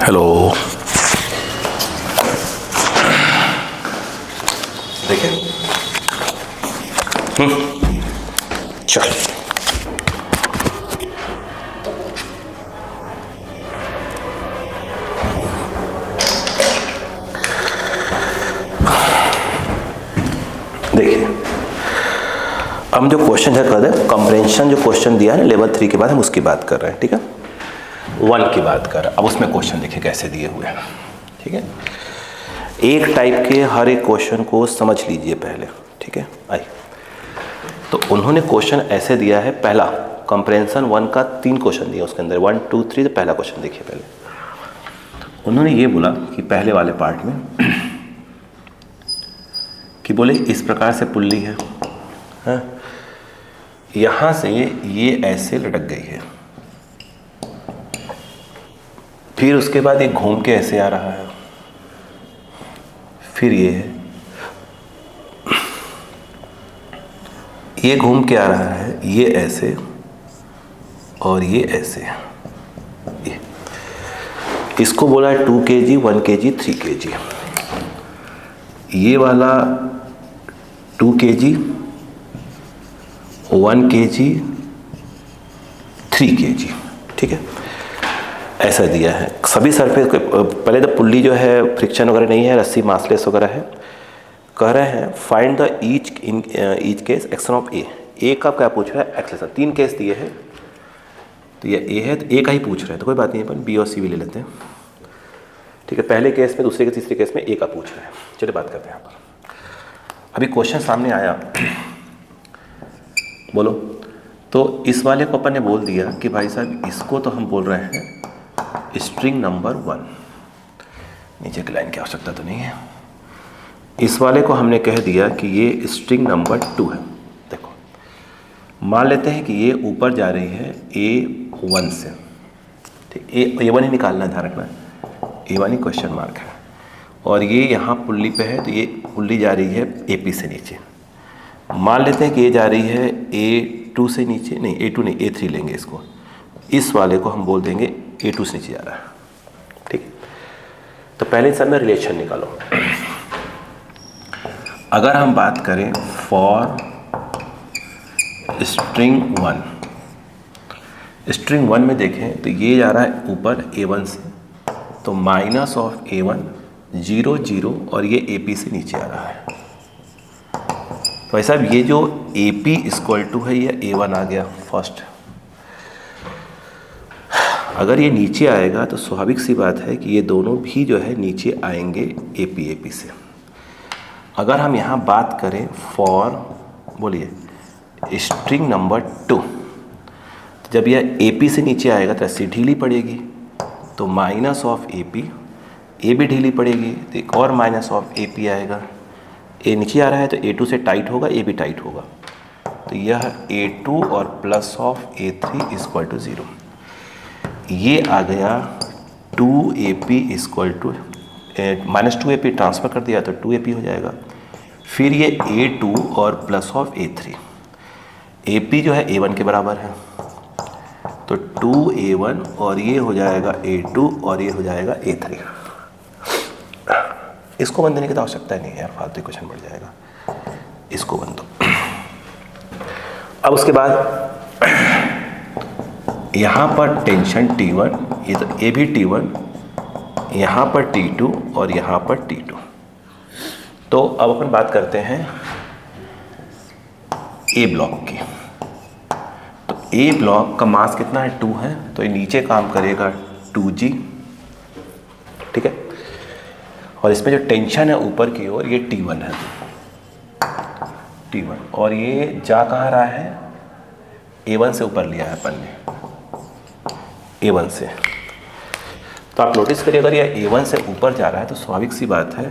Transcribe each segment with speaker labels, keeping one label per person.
Speaker 1: Hello. देखिए चल देखिए, हम जो क्वेश्चन है कर रहे हैं, कंप्रेंशन जो क्वेश्चन दिया है लेवल 3 के बाद हम उसकी बात कर रहे हैं, ठीक है। 1 की बात कर रहे हैं। अब उसमें क्वेश्चन देखिए कैसे दिए हुए हैं, ठीक है। एक टाइप के हर एक क्वेश्चन को समझ लीजिए पहले, ठीक है। आइए, तो उन्होंने क्वेश्चन ऐसे दिया है। पहला कंप्रेंशन 1 का 3 क्वेश्चन दिया, उसके अंदर 1 2 3। तो पहला क्वेश्चन देखिए, पहले उन्होंने ये बोला कि पहले वाले पार्ट में कि बोले इस प्रकार से पुल्ली है, हाँ? यहाँ से ये ऐसे लटक गई है, फिर उसके बाद ये घूम के ऐसे आ रहा है, फिर ये है, ये घूम के आ रहा है, ये ऐसे और ये ऐसे। ये इसको बोला है 2 kg 1 kg 3 kg। ये वाला 2 kg 1 kg 3 kg, ठीक है। ऐसा दिया है सभी सरफेस को। पहले तो पुल्ली जो है फ्रिक्शन वगैरह नहीं है, रस्सी मासलेस वगैरह है। कह रहे हैं find the each case action of a का क्या पूछ रहा है, एक्सेलेरेशन। 3 केस दिए हैं, तो ये ए है तो ए का ही पूछ रहे हैं, तो कोई बात नहीं, अपन बी और सी भी ले लेते हैं, ठीक है। पहले केस में, दूसरे के तीसरे केस में ए का पूछ रहे हैं। चलिए बात करते हैं यहाँ पर। अभी क्वेश्चन सामने आया, बोलो। तो इस वाले को अपन ने बोल दिया कि भाई साहब इसको तो हम बोल रहे हैं स्ट्रिंग नंबर 1। नीचे की लाइन की आवश्यकता तो नहीं है। इस वाले को हमने कह दिया कि ये स्ट्रिंग नंबर 2 है। देखो, मान लेते हैं कि ये ऊपर जा रही है A1 से, ठीक। A1 ही निकालना, ध्यान रखना, A1 ही क्वेश्चन मार्क है। और ये यहाँ पुल्ली पे है, तो ये पुल्ली जा रही है AP से नीचे। मान लेते हैं कि ये जा रही है A2 से नीचे, नहीं A2 नहीं, A3 लेंगे इसको। इस वाले को हम बोल देंगे A2 से नीचे जा रहा है, ठीक। तो पहले सब में रिलेशन निकालो। अगर हम बात करें फॉर स्ट्रिंग 1, स्ट्रिंग 1 में देखें तो ये जा रहा है ऊपर A1 से, तो माइनस ऑफ A1 0 0 और ये AP से नीचे आ रहा है। तो भाई साहब ये जो AP इक्वल टू है, ये A1 आ गया फर्स्ट। अगर ये नीचे आएगा तो स्वाभाविक सी बात है कि ये दोनों भी जो है नीचे आएंगे AP से। अगर हम यहाँ बात करें फॉर, बोलिए स्ट्रिंग नंबर 2, जब यह AP से नीचे आएगा तो रस्सी ढीली पड़ेगी, तो माइनस ऑफ AP, A भी ढीली पड़ेगी, तो एक और माइनस ऑफ AP आएगा। A नीचे आ रहा है तो A2 से टाइट होगा, A भी टाइट होगा, तो यह A2 और plus of A3 equal to 0। ये आ गया 2AP equal to minus 2AP transfer कर दिया तो 2AP हो जाएगा। फिर ये A2 और प्लस ऑफ A3, AP जो है A1 के बराबर है, तो 2A1 और ये हो जाएगा A2 और ये हो जाएगा A3। इसको बंद देने की तो आवश्यकता नहीं है यार, फालतू क्वेश्चन बढ़ जाएगा, इसको बंद दो। अब उसके बाद यहाँ पर टेंशन T1, ये तो A भी T1, यहाँ पर T2 और यहाँ पर T2। तो अब अपन बात करते हैं A ब्लॉक की। तो A ब्लॉक का मास कितना है, 2 है, तो ये नीचे काम करेगा 2G, ठीक है। और इसमें जो टेंशन है ऊपर की ओर, ये T1 है, T1। और ये जा कहाँ रहा है, A1 से ऊपर लिया है अपन ने, A1 से। तो आप नोटिस करिए, अगर ये A1 से ऊपर जा रहा है तो स्वाभाविक सी बात है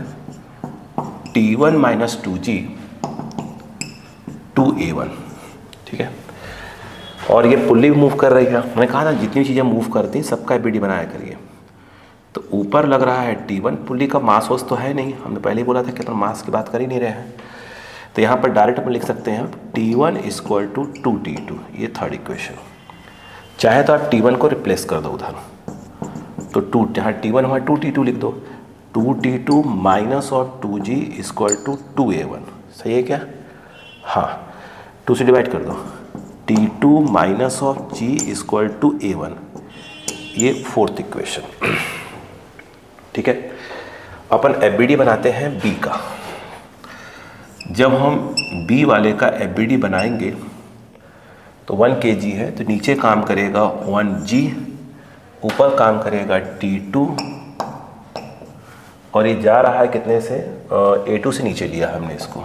Speaker 1: T1 माइनस 2G 2A1, ठीक है। और ये पुल्ली मूव कर रही है। मैंने कहा था जितनी चीज़ें मूव करती हैं सबका एबीडी बनाया करिए। तो ऊपर लग रहा है T1, पुल्ली का मास वोस तो है नहीं, हमने पहले ही बोला था कि अपन मास की बात कर ही नहीं रहे हैं। तो यहाँ पर डायरेक्ट अपन लिख सकते हैं T1 इक्वल टू 2T2, ये थर्ड इक्वेशन। चाहे तो आप T1 को रिप्लेस कर दो उधर, तो टू, जहाँ T1 वहाँ 2T2 लिख दो। 2T2 minus of 2G equal to 2A1, सही है क्या? हाँ, 2 से डिवाइड कर दो। T2 minus of G equal to A1, ये फोर्थ इक्वेशन। ठीक है, अपन FBD बनाते हैं B का। जब हम B वाले का FBD बनाएंगे तो 1 kg है, तो नीचे काम करेगा 1G, ऊपर काम करेगा T2, और ये जा रहा है कितने से? A2 से नीचे लिया हमने इसको,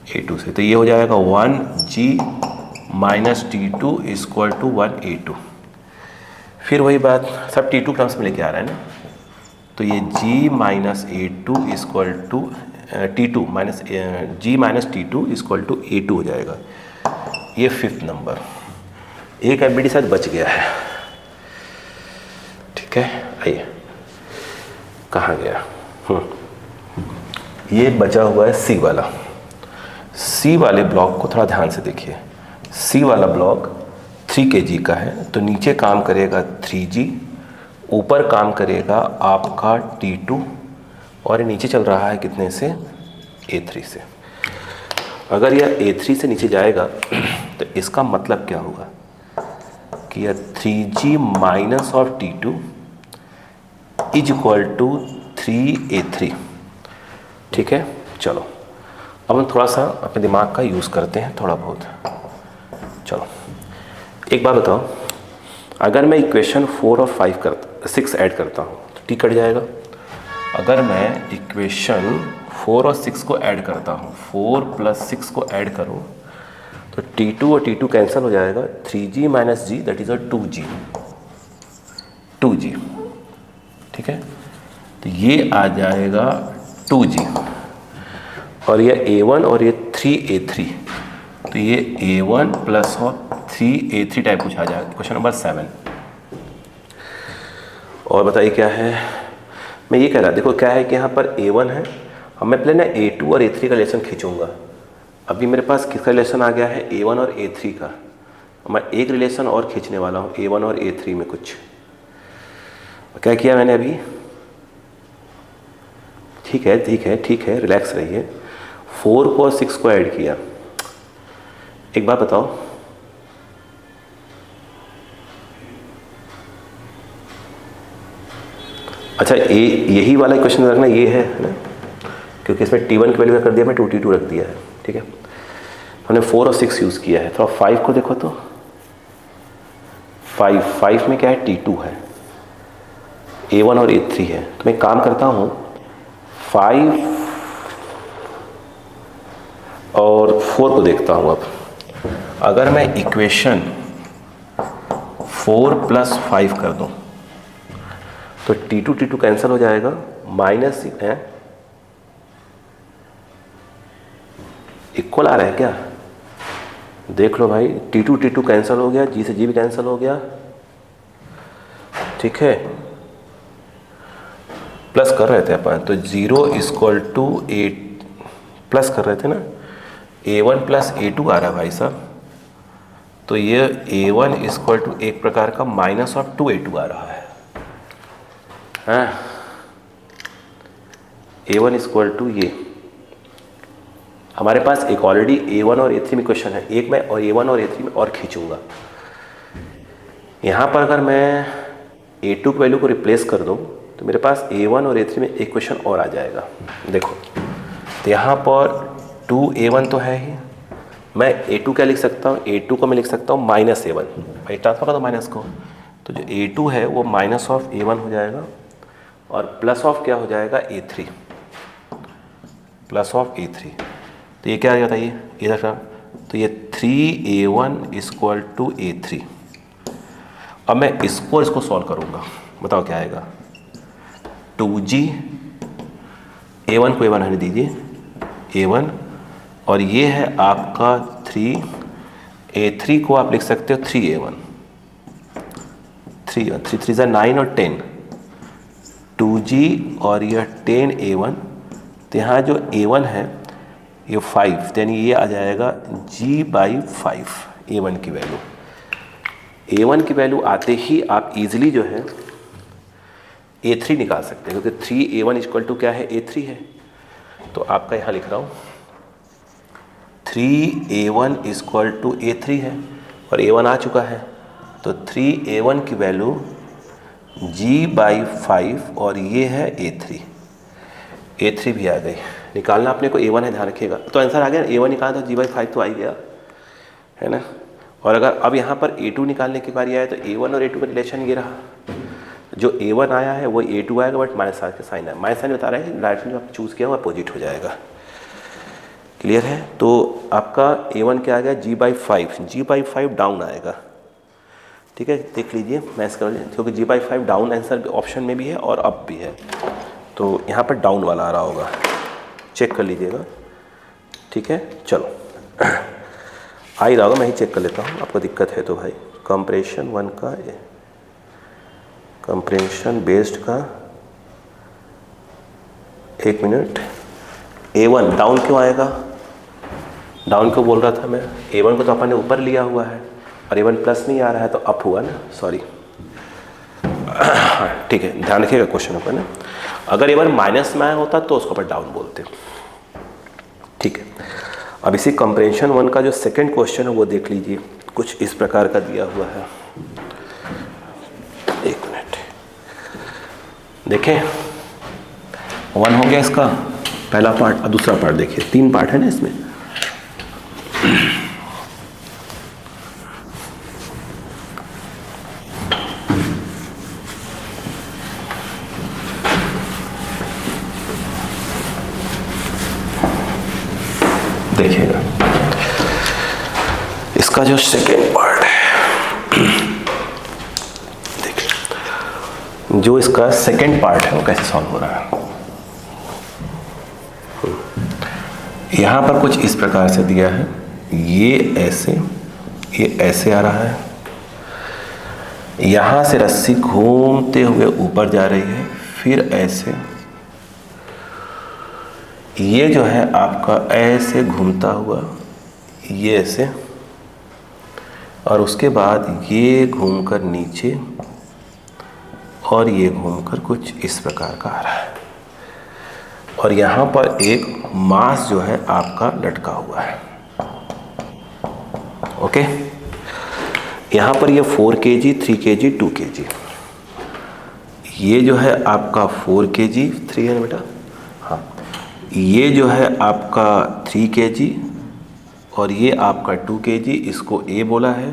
Speaker 1: A2 से, तो ये हो जाएगा 1G minus T2 equal to 1A2। फिर वही बात, सब T2 टर्म्स में लेके आ रहा है ना, तो ये G minus A2 equal to T2 minus G minus T2 equal to A2 हो जाएगा। ये फिफ्थ नंबर, एक FBD शायद बच गया है। ठीक है, आइए, कहाँ गया? ये बचा हुआ है C वाला। C वाले ब्लॉक को थोड़ा ध्यान से देखिए। C वाला ब्लॉक 3 kg का है, तो नीचे काम करेगा 3G, ऊपर काम करेगा आपका T2, और ये नीचे चल रहा है कितने से? A3 से। अगर यह A3 से नीचे जाएगा तो इसका मतलब क्या होगा कि यह 3G minus of T2 is equal to 3A3। ठीक है, चलो अब हम थोड़ा सा अपने दिमाग का यूज़ करते हैं, थोड़ा बहुत। चलो एक बात बताओ, अगर मैं इक्वेशन 4 और 6 ऐड करता हूँ तो T कट जाएगा। अगर मैं इक्वेशन 4 और 6 को ऐड करता हूँ, 4 प्लस 6 को ऐड करूँ तो T2 और T2 कैंसिल हो जाएगा, 3G minus G that is a 2G। ठीक है, तो ये आ जाएगा 2G, और ये A1 और ये 3A3, तो ये A1 प्लस और 3A3 टाइप कुछ आ जाएगा। Question number 7। और बताइए क्या है? मैं ये कह रहा, देखो क्या है कि यहाँ पर A1 है, अब मैं पहले ना A2 और A3 का रिलेशन खींचूंगा। अभी मेरे पास किसका रिलेशन आ गया है? A1 और A3 का। मैं एक रिलेशन और खींचने वाला हूँ A1 और A3 में कुछ। क्या किया मैंने अभी? ठीक है, रिलैक्स रहिए। 4 को और 6 को ऐड किया। एक बात बताओ, अच्छा यही वाला क्वेश्चन रखना, ये है ना, क्योंकि इसमें T1 की वैल्यू कर दिया, मैं 2T2 रख दिया है। ठीक है, हमने 4 और 6 यूज़ किया है। थोड़ा 5 को देखो, तो 5 में क्या है? T2 है, A1 और A3 है। तो मैं काम करता हूँ, 5 और 4 को देखता हूँ। अब अगर मैं इक्वेशन 4 प्लस 5 कर दूँ तो T2 कैंसिल हो जाएगा, माइनस है, इक्वल आ रहा है क्या? देख लो भाई, T2 कैंसिल हो गया, G से G भी कैंसिल हो गया। ठीक है, प्लस कर रहे थे अपन, तो 0 इक्वल टू 8 प्लस कर रहे थे ना, A1 प्लस A2 आ रहा है भाई साहब, तो ये A1 इक्वल टू एक प्रकार का माइनस ऑफ 2A2 आ रहा है। A1 इक्वल टू ये, हमारे पास एक ऑलरेडी A1 और A3 में क्वेश्चन है, एक मैं और A1 और A3 में और खींचूंगा। यहाँ पर अगर मैं A2 की वैल्यू को रिप्लेस कर दूँ तो मेरे पास A1 और A3 में एक क्वेश्चन और आ जाएगा। देखो, तो यहाँ पर 2A1 तो है ही, मैं A2 क्या लिख सकता हूँ? A2 को मैं लिख सकता हूँ माइनस A1, भाई ट्रांसफर कर दो माइनस को, तो जो A2 है वो माइनस ऑफ A1 हो जाएगा, और प्लस ऑफ क्या हो जाएगा? A3, plus of A3। तो ये क्या आ जाता है? ये इधर का, तो ये 3A1 इक्वल टू A3। अब मैं इसको सॉल्व करूँगा, बताओ क्या आएगा? 2G, A1 को A1 आने दीजिए, A1, और ये है आपका 3, A3 को आप लिख सकते हो 3A1, 3 3 ज़ा 9 और 10, 2G और यह 10A1, तो यहाँ जो A1 है ये 5, यानी ये आ जाएगा G/5 A1 की वैल्यू। A1 की वैल्यू आते ही आप इजीली जो है A3 निकाल सकते हैं, क्योंकि 3A1 इक्वल टू क्या है, A3 है। तो आपका यहाँ लिख रहा हूँ 3A1 इक्वल टू A3 है, और A1 आ चुका है, तो 3A1 की वैल्यू G/5 और ये है A3 भी आ गई। निकालना अपने को A1 है, ध्यान रखिएगा। तो आंसर आ गया, A1 निकालना था, G/5 तो आ ही गया, है ना। और अगर अब यहाँ पर A2 निकालने की बारी आए तो A1 और A2 का रिलेशन ये रहा, जो A1 आया है वो A2 आएगा, बट माइनस के साइन है। माइनस साइन बता रहा है कि डायरेक्शन जो आप चूज़ किया वो अपोजिट हो जाएगा। क्लियर है। तो आपका A1 क्या आ गया, G/5 डाउन आएगा। ठीक है, देख लीजिए, मैच कर लीजिए, क्योंकि G/5 डाउन आंसर ऑप्शन में भी है और अप भी है, तो यहाँ पर डाउन वाला आ रहा होगा, चेक कर लीजिएगा। ठीक है, चलो आ ही रहा होगा, मैं ही चेक कर लेता हूँ, आपको दिक्कत है तो भाई। कंप्रेशन 1 का, कंप्रेशन बेस्ड का, 1 मिनट, A1 डाउन क्यों आएगा, डाउन क्यों बोल रहा था मैं, A1 को तो अपन ने ऊपर लिया हुआ है, और A1 प्लस नहीं आ रहा है, तो अप हुआ ना, सॉरी। ठीक है, ध्यान रखिएगा क्वेश्चन पर ना। अगर A1 माइनस में आया होता तो उसको अपन डाउन बोलते। ठीक है, अब इसी कंप्रेशन 1 का जो सेकंड क्वेश्चन है वो देख लीजिए, कुछ इस प्रकार का दिया हुआ है। 1 मिनट, देखें 1 हो गया इसका पहला पार्ट, और दूसरा पार्ट देखिए, 3 पार्ट है ना इसमें। देखिएगा इसका जो सेकेंड पार्ट है, देखिए जो इसका सेकेंड पार्ट है वो कैसे सॉल्व हो रहा है। यहां पर कुछ इस प्रकार से दिया है, ये ऐसे आ रहा है, यहां से रस्सी घूमते हुए ऊपर जा रही है, फिर ऐसे, ये जो है आपका ऐसे घूमता हुआ, ये ऐसे, और उसके बाद ये घूमकर नीचे, और ये घूमकर कुछ इस प्रकार का आ रहा है, और यहाँ पर एक मास जो है आपका लटका हुआ है। ओके, यहाँ पर ये 4 kg, 3 kg, 2 kg, ये जो है आपका 4 kg, 3 है ना बेटा, हाँ, ये जो है आपका 3 kg, और ये आपका 2 kg। इसको A बोला है,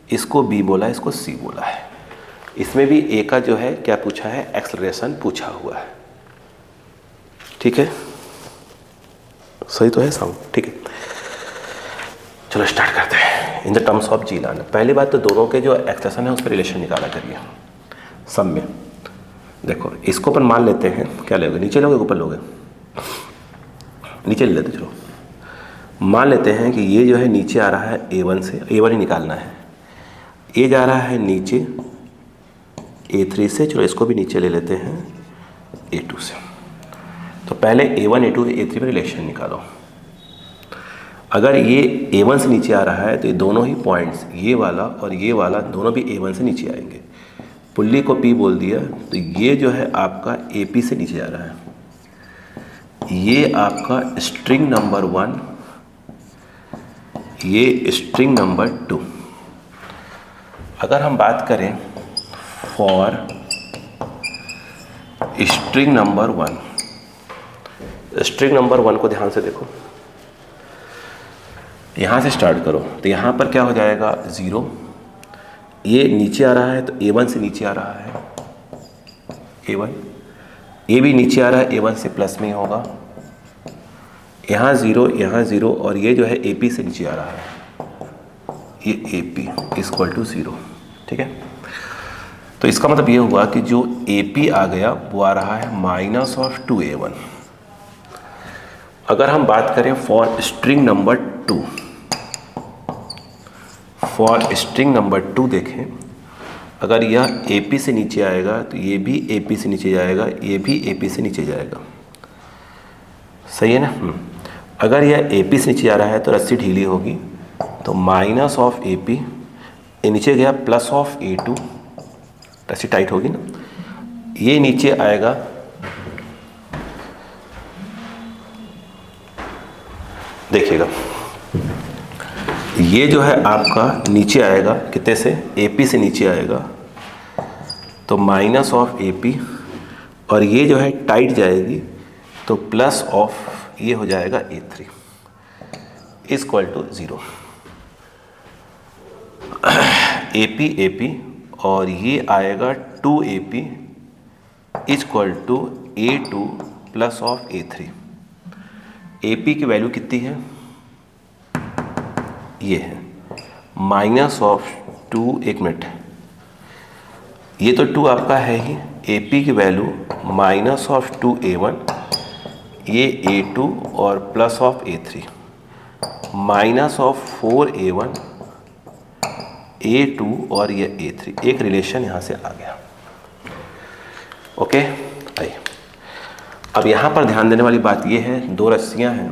Speaker 1: इसको B बोला है, इसको C बोला है। इसमें भी A का जो है क्या पूछा है, एक्सेलरेशन पूछा हुआ है। ठीक है, सही तो है साउंड, ठीक है। चलो स्टार्ट करते हैं। इन द टर्म्स ऑफ जी लाना, पहली बात तो दोनों के जो एक्सेलरेशन है उस पर रिलेशन निकाला करिए सब में। देखो इसको अपन मान लेते हैं, क्या लोगे, नीचे लोगे ऊपर लोगे, नीचे ले लेते, चलो मान लेते हैं कि ये जो है नीचे आ रहा है A1 से, A1 ही निकालना है, ये जा रहा है नीचे A3 से, चलो इसको भी नीचे ले लेते हैं A2 से। तो पहले A1, A2, A3 में रिलेशन निकालो। अगर ये A1 से नीचे आ रहा है तो ये दोनों ही पॉइंट्स, ये वाला और ये वाला, दोनों भी A1 से नीचे आएंगे। पुल्ली को P बोल दिया, तो ये जो है आपका AP से नीचे जा रहा है, ये आपका स्ट्रिंग नंबर 1, ये स्ट्रिंग नंबर 2। अगर हम बात करें for string number 1, string number 1 को ध्यान से देखो, यहाँ से स्टार्ट करो, तो यहाँ पर क्या हो जाएगा 0, ये नीचे आ रहा है तो A1 से नीचे आ रहा है A1, ये भी नीचे आ रहा है A1 से प्लस में ही होगा, यहाँ 0, यहाँ 0, और ये जो है AP से नीचे आ रहा है, ये AP इक्वल टू 0। ठीक है, तो इसका मतलब ये हुआ कि जो AP आ गया वो आ रहा है -2A1। अगर हम बात करें for string number 2, for string number 2 देखें, अगर यह AP से नीचे आएगा तो ये भी AP से नीचे जाएगा, ये भी AP से नीचे जाएगा, सही है ना। अगर यह AP से नीचे जा रहा है तो रस्सी ढीली होगी, तो -AP, ये नीचे गया +A2, रस्सी टाइट होगी ना, ये नीचे आएगा, देखिएगा ये जो है आपका नीचे आएगा, कितने से, AP से नीचे आएगा, तो माइनस ऑफ AP, और ये जो है टाइट जाएगी तो प्लस ऑफ ये हो जाएगा A3 इक्वल टू 0। AP और ये आएगा 2AP equal to A2 plus of A3। AP की वैल्यू कितनी है, ये है माइनस ऑफ 2, एक मिनट, ये तो 2 आपका है ही, AP की वैल्यू माइनस ऑफ 2A1, ये A2 और plus of A3, minus of 4A1, A2 और ये A3, एक रिलेशन यहाँ से आ गया। ओके, आइए अब यहाँ पर ध्यान देने वाली बात ये है, 2 रस्सियाँ हैं,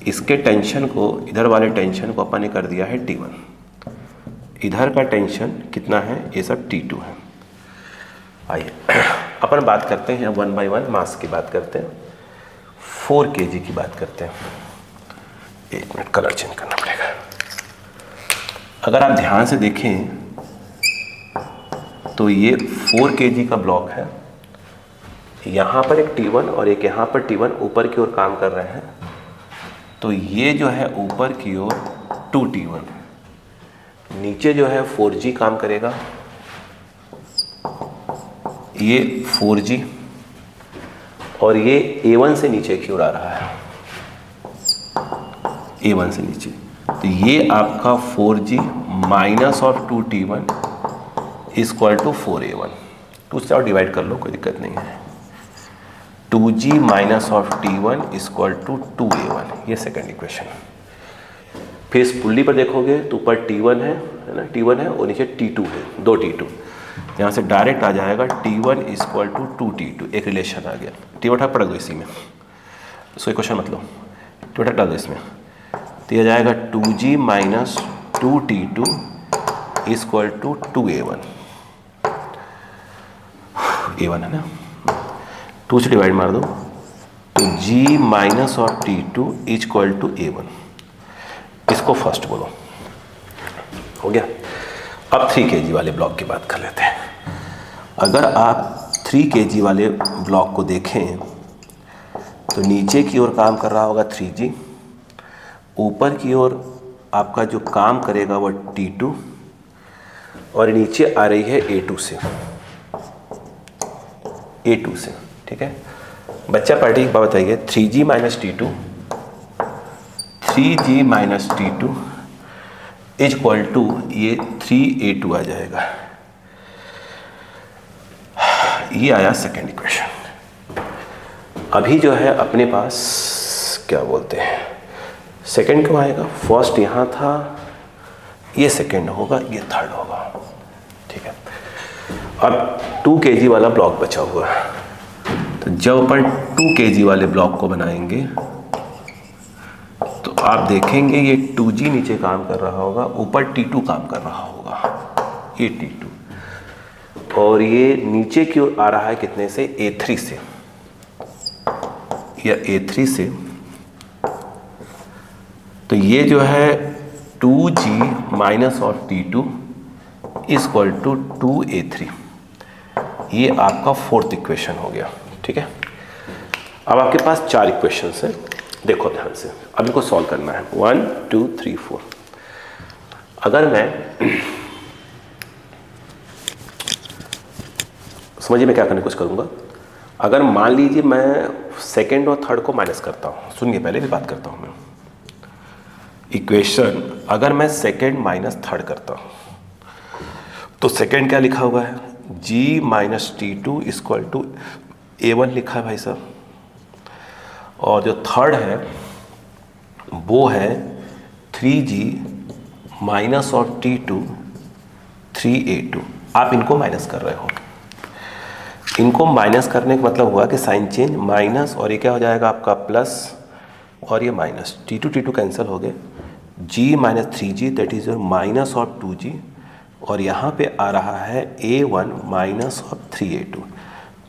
Speaker 1: इसके टेंशन को, इधर वाले टेंशन को अपन ने कर दिया है T1, इधर का टेंशन कितना है, ये सब T2 है। आइए अपन बात करते हैं 1 बाई 1 मास की बात करते हैं, 4 kg की बात करते हैं। एक मिनट, कलर चेंज करना पड़ेगा। अगर आप ध्यान से देखें तो ये 4 kg का ब्लॉक है, यहाँ पर एक T1 और एक यहाँ पर T1 ऊपर की ओर काम कर रहे हैं, तो ये जो है ऊपर की ओर 2T1, नीचे जो है 4G काम करेगा, ये 4G, और ये A1 से नीचे की ओर आ रहा है, A1 से नीचे, तो ये आपका 4G minus of 2T1 equal to 4A1। 2 से और डिवाइड कर लो, कोई दिक्कत नहीं है। 2G minus of T1 equal to 2A1, ये सेकेंड इक्वेशन। फिर इस पुल्ली पर देखोगे तो ऊपर T1 है ना, T1 है, और नीचे T2 है, 2 T2, यहाँ से डायरेक्ट आ जाएगा T1 इक्वल टू 2T2, एक रिलेशन आ गया। T1 पढ़ दो इसी में, इसको क्वेश्चन मत लो, T1 डाल दो इसमें, तो यह जाएगा 2G minus 2T2 equal to 2A1, A1 है ना, 2 से डिवाइड मार दो, तो G minus of T2 equal to A1, इसको फर्स्ट बोलो, हो गया। अब 3 kg वाले ब्लॉक की बात कर लेते हैं। अगर आप 3 kg वाले ब्लॉक को देखें तो नीचे की ओर काम कर रहा होगा 3G, ऊपर की ओर आपका जो काम करेगा वो T2, और नीचे आ रही है A2 से, A2 से, ठीक है। बच्चा पार्टी की बात बताइए, 3G minus T2, 3G minus T2 equal to ये 3A2 आ जाएगा, ये आया सेकेंड इक्वेशन। अभी जो है अपने पास क्या बोलते हैं, सेकेंड क्यों आएगा, फर्स्ट यहाँ था, ये सेकेंड होगा, ये थर्ड होगा, ठीक है। अब 2 kg वाला ब्लॉक बचा हुआ है, तो जब अपन 2 kg वाले ब्लॉक को बनाएंगे तो आप देखेंगे ये 2G नीचे काम कर रहा होगा, ऊपर T2 काम कर रहा होगा, ये T2, और ये नीचे की ओर आ रहा है कितने से, A3 से, या A3 से, तो ये जो है 2G minus of T2 equal to 2A3, ये आपका 4th इक्वेशन हो गया, ठीक है। अब आपके पास 4 इक्वेशंस हैं, देखो ध्यान से, अब इनको सॉल्व करना है, 1 2 3 4। अगर मैं समझिए मैं क्या करने की कोशिश करूँगा, अगर मान लीजिए मैं सेकेंड और थर्ड को माइनस करता हूँ, सुनिए पहले भी बात करता हूँ मैं, इक्वेशन अगर मैं सेकेंड माइनस थर्ड करता हूँ तो सेकेंड क्या लिखा हुआ है, G minus T2 equal to A1 लिखा है भाई साहब, और जो थर्ड है वो है 3G माइनस और T2 3A2। आप इनको माइनस कर रहे हो, इनको माइनस करने का मतलब हुआ कि साइन चेंज, माइनस और ये क्या हो जाएगा आपका प्लस, और ये माइनस, T2 कैंसिल हो गए, G minus 3G that is your minus और 2G और यहाँ पे आ रहा है A1 माइनस ऑफ 3A2।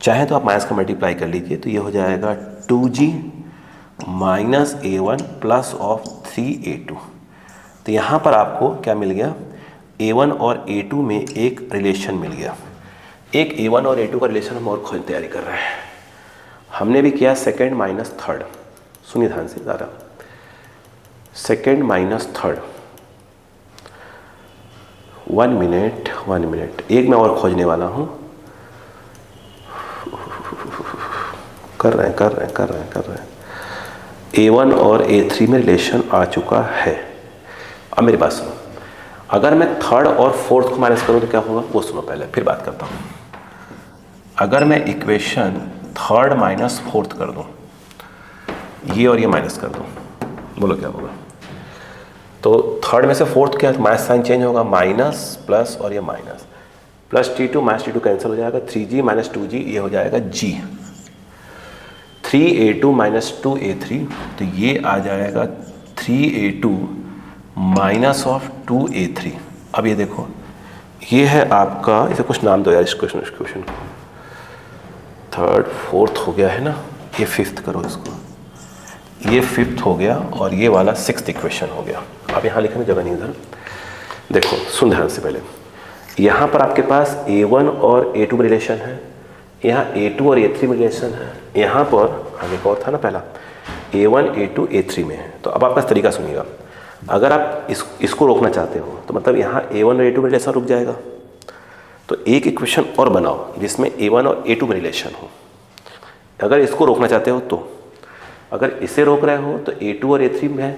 Speaker 1: चाहे तो आप माइनस का मल्टीप्लाई कर लीजिए, तो ये हो जाएगा 2G minus A1 plus of 3A2। तो यहाँ पर आपको क्या मिल गया, A1 और A2 में एक रिलेशन मिल गया। एक A1 और A2 का रिलेशन हम और खोजने की तैयारी कर रहे हैं। हमने भी किया सेकेंड माइनस थर्ड, सुनिए ध्यान से ज़्यादा, सेकेंड माइनस थर्ड। 1 मिनट, एक मैं और खोजने वाला हूँ। कर रहे हैं। A1 और A3 में रिलेशन आ चुका है। अब मेरी बात सुनो, अगर मैं थर्ड और फोर्थ को माइनस करूँ तो क्या होगा वो सुनो पहले, फिर बात करता हूँ। अगर मैं इक्वेशन थर्ड माइनस फोर्थ कर दूँ, ये और ये माइनस कर दूँ, बोलो क्या होगा। तो थर्ड में से फोर्थ क्या है, माइनस साइन चेंज होगा, माइनस प्लस और ये minus, plus T2 minus T2 cancel हो जाएगा, 3G माइनस 2G ये हो जाएगा G। 3A2 माइनस 2A3, तो ये आ जाएगा 3A2 माइनस ऑफ 2A3। अब ये देखो, ये है आपका, इसे कुछ नाम दो यार इस क्वेश्चन को। थर्ड फोर्थ हो गया है ना, ये फिफ्थ करो इसको, ये फिफ्थ हो गया और ये वाला सिक्स्थ इक्वेशन हो गया। अब यहाँ लिखने जगह नहीं उधर, देखो सुन ध्यान से पहले। यहाँ पर आपके पास A1 और A2 में रिलेशन है, यहाँ A2 और A3 में रिलेशन है, यहाँ पर आगे एक और था ना पहला, A1 A2 A3 में है। तो अब आपका तरीका सुनिएगा, अगर आप इसको रोकना चाहते हो तो मतलब यहाँ A1 और A2 में रिलेशन रुक जाएगा, तो एक इक्वेशन और बनाओ जिसमें A1 और A2 में रिलेशन हो। अगर इसको रोकना चाहते हो तो, अगर इसे रोक रहे हो तो A2 और A3 में है,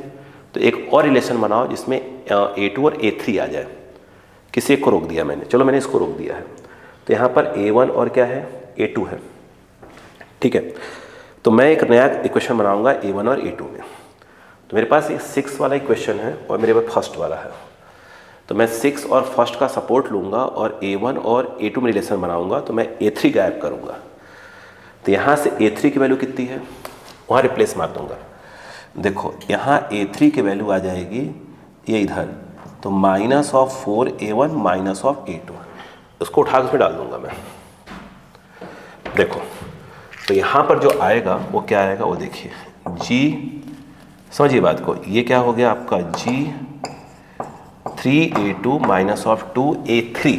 Speaker 1: तो एक और रिलेशन बनाओ जिसमें A2 और A3 आ जाए। किसी एक को रोक दिया मैंने, चलो मैंने इसको रोक दिया है, तो यहाँ पर A1 और क्या है, A2 है, ठीक है। तो मैं एक नया इक्वेशन बनाऊंगा A1 और A2 में। तो मेरे पास ये 6 वाला इक्वेशन है और मेरे पास फर्स्ट वाला है, तो मैं 6 और फर्स्ट का सपोर्ट लूँगा और A1 और A2 में रिलेशन बनाऊँगा, तो मैं A3 गायब करूँगा। तो यहाँ से A3 की वैल्यू कितनी है, वहाँ रिप्लेस मार दूँगा। देखो यहाँ A3 की वैल्यू आ जाएगी ये इधर, तो minus of 4A1 minus of A2, उसको उठा के उसमें डाल दूँगा मैं। देखो तो यहाँ पर जो आएगा वो क्या आएगा, वो देखिए G, समझिए बात को, ये क्या हो गया आपका G 3A2 minus of 2A3।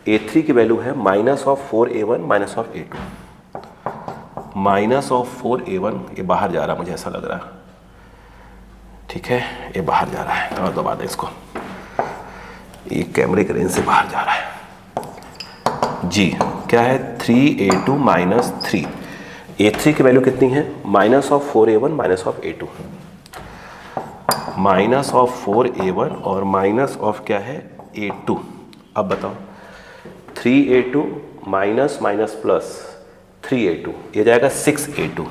Speaker 1: A3 की वैल्यू है minus of 4A1 minus of A2, minus of 4A1, ये बाहर जा रहा मुझे ऐसा लग रहा है, ठीक है, ये बाहर जा रहा है, और दबा दें इसको, ये कैमरे के रेंज से बाहर जा रहा है। G क्या है, 3A2 माइनस 3, A3 की वैल्यू कितनी है, minus of 4A1 minus of A2, minus of 4A1 और माइनस ऑफ क्या है A2। अब बताओ 3A2 minus minus plus 3A2, ये जाएगा 6A2,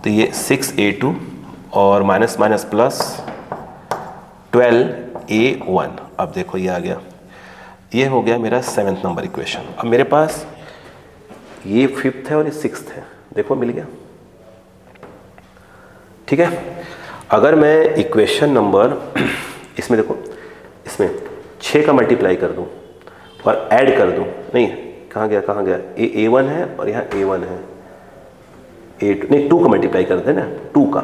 Speaker 1: तो ये 6A2 और माइनस माइनस प्लस 12A1। अब देखो ये आ गया, ये हो गया मेरा 7th नंबर इक्वेशन। अब मेरे पास ये 5th है और ये 6th है, देखो मिल गया, ठीक है। अगर मैं इक्वेशन नंबर इसमें देखो, इसमें 6 का मल्टीप्लाई कर दूं और ऐड कर दूं, नहीं कहाँ गया, ये A1 है और यहाँ A1 है, A2 नहीं 2 का मल्टीप्लाई करते हैं ना, 2 का,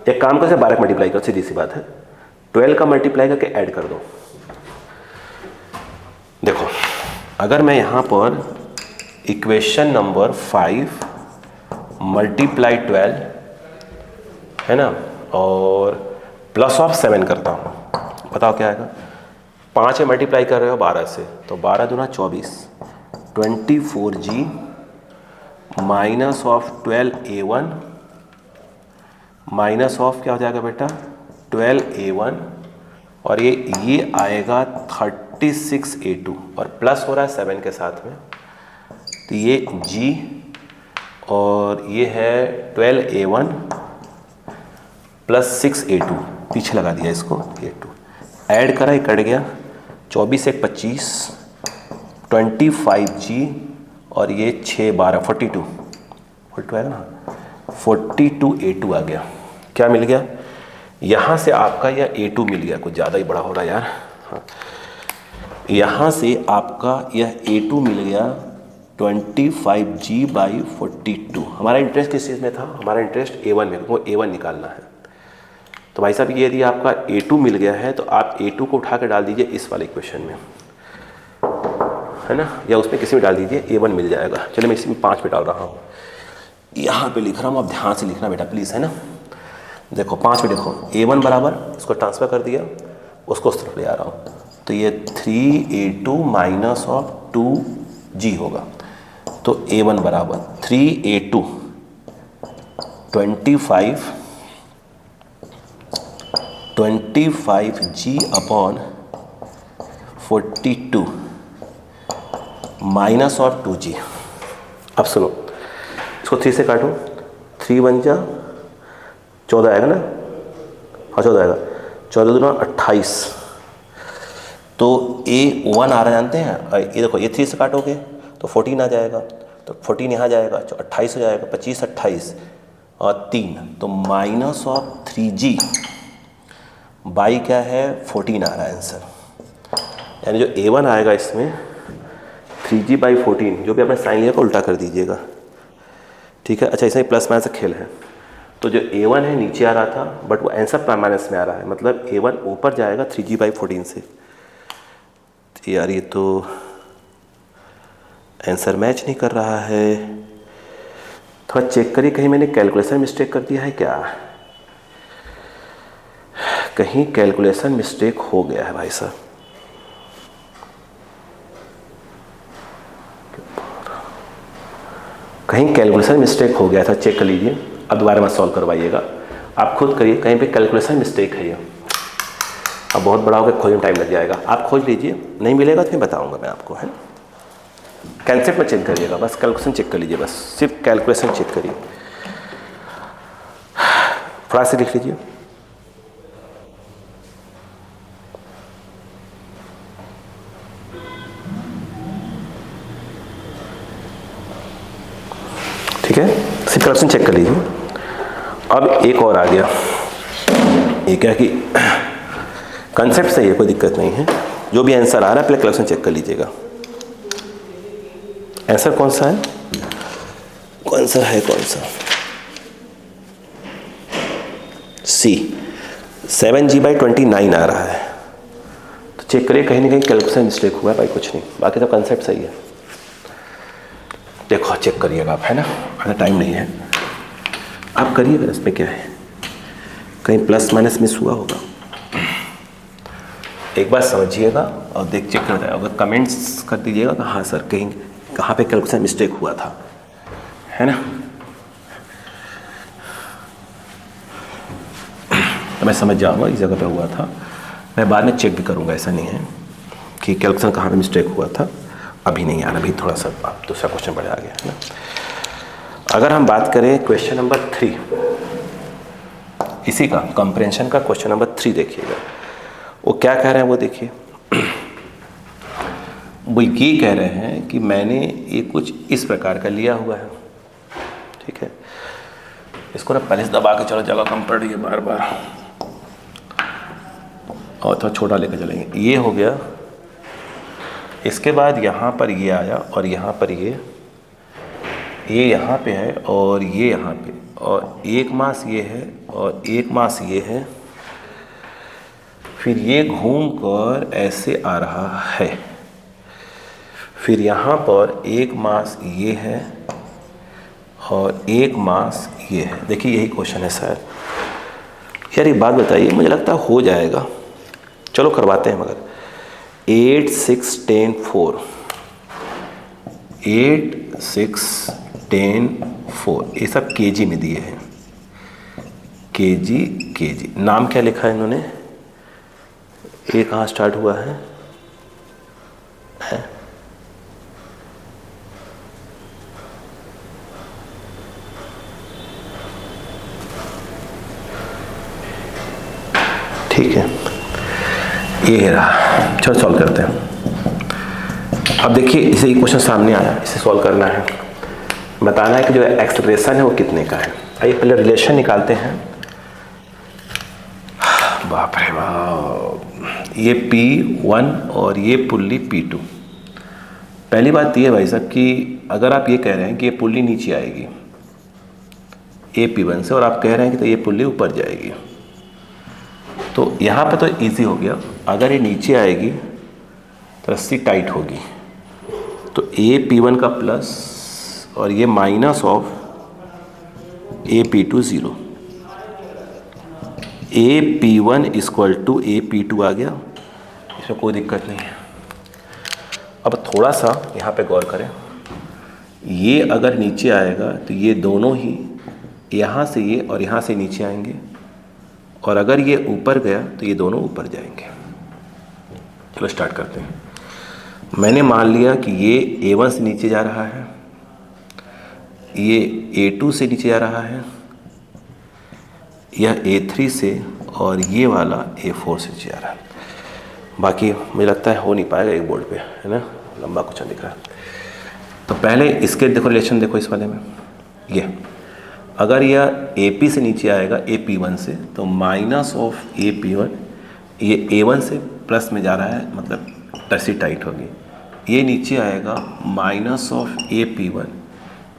Speaker 1: एक काम कर से 12 का मल्टीप्लाई कर, सीधी सी बात है, 12 का मल्टीप्लाई करके ऐड कर दो। देखो अगर मैं यहाँ पर इक्वेशन नंबर 5 मल्टीप्लाई 12 है ना और प्लस ऑफ 7 करता हूँ, बताओ क्या आएगा। 5 में मल्टीप्लाई कर रहे हो 12 से, तो 12 दूना 24, 24G minus of 12A1 minus of क्या हो जाएगा बेटा 12A1, और ये आएगा 36A2 और प्लस हो रहा है 7 के साथ में, तो ये G और ये है 12A1 प्लस 6A2, पीछे लगा दिया इसको, ये 2 ऐड करा, ये कट गया, 24 एक 25, 25G और ये 6 12 42 आएगा ना, 42A2 आ गया। क्या मिल गया यहाँ से आपका, या A2 मिल गया, कुछ ज़्यादा ही बड़ा हो रहा है यार, हाँ, यहाँ से आपका यह A2 मिल गया 25G/42। हमारा इंटरेस्ट किस चीज़ में था? हमारा इंटरेस्ट A1 में, वो A1 निकालना है। तो भाई साहब ये यदि आपका A2 मिल गया है तो आप A2 को उठा के डाल दीजिए इस वाले इक्वेशन में, है ना, या उसमें किसी में डाल दीजिए, A1 मिल जाएगा। चलिए मैं इसमें 5 पे डाल रहा हूँ, यहाँ पे लिख रहा हूँ, आप ध्यान से लिखना बेटा प्लीज़, है ना। देखो 5 पे देखो, A1 बराबर, इसको ट्रांसफ़र कर दिया, उसको उस तरफ ले आ रहा हूँ, तो ये 3A2 माइनस ऑफ 2G होगा। तो A1 बराबर 3A2 25G/42 minus of 2G। अब सुनो, इसको 3 से काटो, 3 1 जा 14 आएगा ना, हाँ 14 आएगा, 14 दूना 28। तो A1 आ रहा जानते हैं, ये देखो ये 3 से काटोगे तो 14 आ जाएगा, तो 14 यहाँ जाएगा, 28 हो जाएगा, 25 28 और 3, तो माइनस ऑफ 3G बाई क्या है 14 आ रहा है आंसर। यानी जो A1 आएगा इसमें 3G/14, जो भी आपने साइन लिया को उल्टा कर दीजिएगा, ठीक है। अच्छा, इसमें प्लस माइनस खेल है, तो जो A1 है नीचे आ रहा था बट वो आंसर माइनस में आ रहा है, मतलब A1 ऊपर जाएगा 3G/14 से। यार ये तो आंसर मैच नहीं कर रहा है, थोड़ा चेक करिए, कहीं मैंने कैलकुलेशन मिस्टेक कर दिया है क्या? कहीं कैलकुलेशन मिस्टेक हो गया है भाई साहब। कहीं कैलकुलेशन मिस्टेक हो गया था, चेक कर लीजिए, अब दोबारा मत सॉल्व करवाइएगा, आप खुद करिए, कहीं पे कैलकुलेशन मिस्टेक है ये। अब बहुत बड़ा होकर खोजने में टाइम लग जाएगा, आप खोज लीजिए, नहीं मिलेगा तो फिर बताऊंगा मैं आपको, है। कंसेप्ट में चेक करिएगा, बस कैलकुलेशन चेक कर लीजिए, बस सिर्फ कैलकुलेशन चेक करिए, थोड़ा सा लिख लीजिए। ठीक है, सिर्फ कैलकुलेशन चेक कर लीजिए। अब एक और आ गया, ये क्या कि कंसेप्ट सही है, कोई दिक्कत नहीं है, जो भी आंसर आ रहा है पहले कैलकुलेशन चेक कर लीजिएगा। आंसर कौन सा है, कौन सा है, कौन सा? C 7G/29 आ रहा है, तो चेक करिए कहीं ना कहीं कैलकुलेशन मिस्टेक हुआ है भाई, कुछ नहीं, बाकी तो कंसेप्ट सही है। देखो चेक करिएगा आप, है ना, अगर टाइम नहीं है आप करिएगा, इसमें क्या है, कहीं प्लस माइनस मिस हुआ होगा, एक बार समझिएगा और देख चेक कर, अगर कमेंट्स कर दीजिएगा कि हाँ सर कहीं कहाँ पे कैलकुलेशन मिस्टेक हुआ था, है ना। तो मैं समझ जाऊँगा इस जगह पे हुआ था, मैं बाद में चेक भी करूँगा, ऐसा नहीं है कि कैलकुलेशन कहाँ पे मिस्टेक हुआ था। अभी नहीं यार, अभी थोड़ा सा आप दूसरा क्वेश्चन बढ़ आ गया, है ना। अगर हम बात करें क्वेश्चन नंबर 3, इसी का कॉम्प्रिहेंशन का क्वेश्चन नंबर 3 देखिएगा, वो क्या कह रहे हैं वो देखिए। वो ये कह रहे हैं कि मैंने ये कुछ इस प्रकार का लिया हुआ है, ठीक है, इसको ना पहले से दबा के चलो, जगह कम पड़ रही है बार बार, और थोड़ा छोटा लेकर चलेंगे। ये हो गया, इसके बाद यहाँ पर ये आया और यहाँ पर ये यहाँ पे है और ये यहाँ पे, और एक मास ये है और एक मास ये है, फिर ये घूम कर ऐसे आ रहा है, फिर यहाँ पर एक मास ये है और एक मास ये है। देखिए यही क्वेश्चन है शायद। यार एक बात बताइए, मुझे लगता है हो जाएगा, चलो करवाते हैं, मगर 8 6 10 4 8 6 10 4 ये सब केजी में दिए हैं, केजी। नाम क्या लिखा है इन्होंने, ये कहाँ स्टार्ट हुआ है? ठीक है, ये रहा, चलो सॉल्व करते हैं। अब देखिए इसे क्वेश्चन सामने आया, इसे सॉल्व करना है, बताना है कि जो एक्सेलरेशन है वो कितने का है। आइए पहले रिलेशन निकालते हैं। बाप रे बाप, ये P1 और ये पुल्ली P2। पहली बात ये भाई साहब कि अगर आप ये कह रहे हैं कि ये पुल्ली नीचे आएगी AP1 से और आप कह रहे हैं कि तो ये पुल्ली ऊपर जाएगी, तो यहाँ पे तो इजी हो गया। अगर ये नीचे आएगी तो रस्सी टाइट होगी, तो AP1 का प्लस और ये minus of AP2 0। AP1 equal to AP2 आ गया, इसमें कोई दिक्कत नहीं है। अब थोड़ा सा यहाँ पे गौर करें, ये अगर नीचे आएगा तो ये दोनों ही यहाँ से ये और यहाँ से नीचे आएंगे, और अगर ये ऊपर गया तो ये दोनों ऊपर जाएंगे। चलो स्टार्ट करते हैं। मैंने मान लिया कि ये A1 से नीचे जा रहा है, ये A2 से नीचे जा रहा है, यह A3 से, और ये वाला A4 से नीचे जा रहा है। बाकी मुझे लगता है हो नहीं पाएगा एक बोर्ड पे, है ना, लंबा कुछ दिख रहा है। तो पहले इसके देखो रिलेशन देखो इस वाले में, ये अगर यह AP से नीचे आएगा AP1 से तो माइनस ऑफ AP1, ये A1 से प्लस में जा रहा है मतलब रस्सी टाइट होगी, ये नीचे आएगा माइनस ऑफ AP1,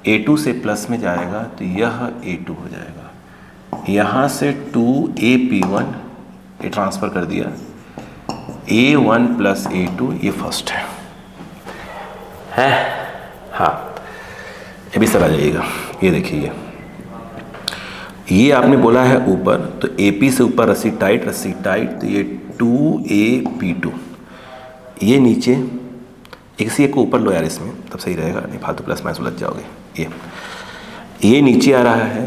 Speaker 1: A2 से प्लस में जाएगा तो यह A2 हो जाएगा। यहाँ से 2AP1 ये ट्रांसफ़र कर दिया, A1 प्लस A2 ये फर्स्ट है हाँ, ये भी सर आ जाइएगा। ये देखिए ये आपने बोला है ऊपर, तो AP से ऊपर रस्सी टाइट तो ये 2AP2, ये नीचे एक से एक को ऊपर लो यार, इसमें तब सही रहेगा, नहीं फालतू प्लस माइनस उलझ जाओगे। ये नीचे आ रहा है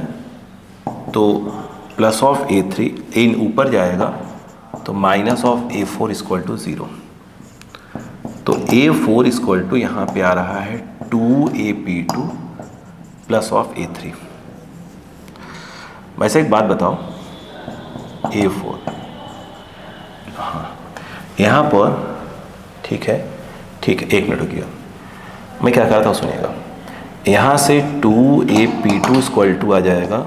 Speaker 1: तो प्लस ऑफ A3, इन ऊपर जाएगा तो minus of A4 equal to 0। तो A4 इक्वल टू यहाँ पे आ रहा है 2AP2 प्लस ऑफ A3। वैसे एक बात बताओ, A4 हाँ यहाँ पर ठीक है, एक मिनट रुकिए, मैं क्या कर रहा था सुनिएगा। यहाँ से 2AP2 इक्वल टू आ जाएगा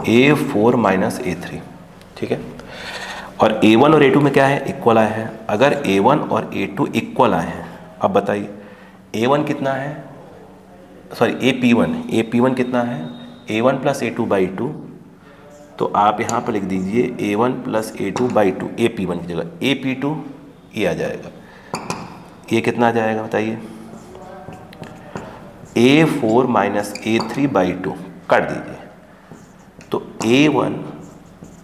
Speaker 1: A4 माइनस A3, ठीक है। और A1 और A2 में क्या है, इक्वल आए हैं। अगर A1 और A2 इक्वल आए हैं, अब बताइए A1 कितना है, सॉरी AP1 कितना है, A1 प्लस A2 बाई 2, तो आप यहाँ पर लिख दीजिए A1 plus A2 by 2, AP1 की जगह AP2 ये आ जाएगा। ये कितना आ जाएगा बताइए, A4 माइनस A3 बाई 2 काट दीजिए, तो A1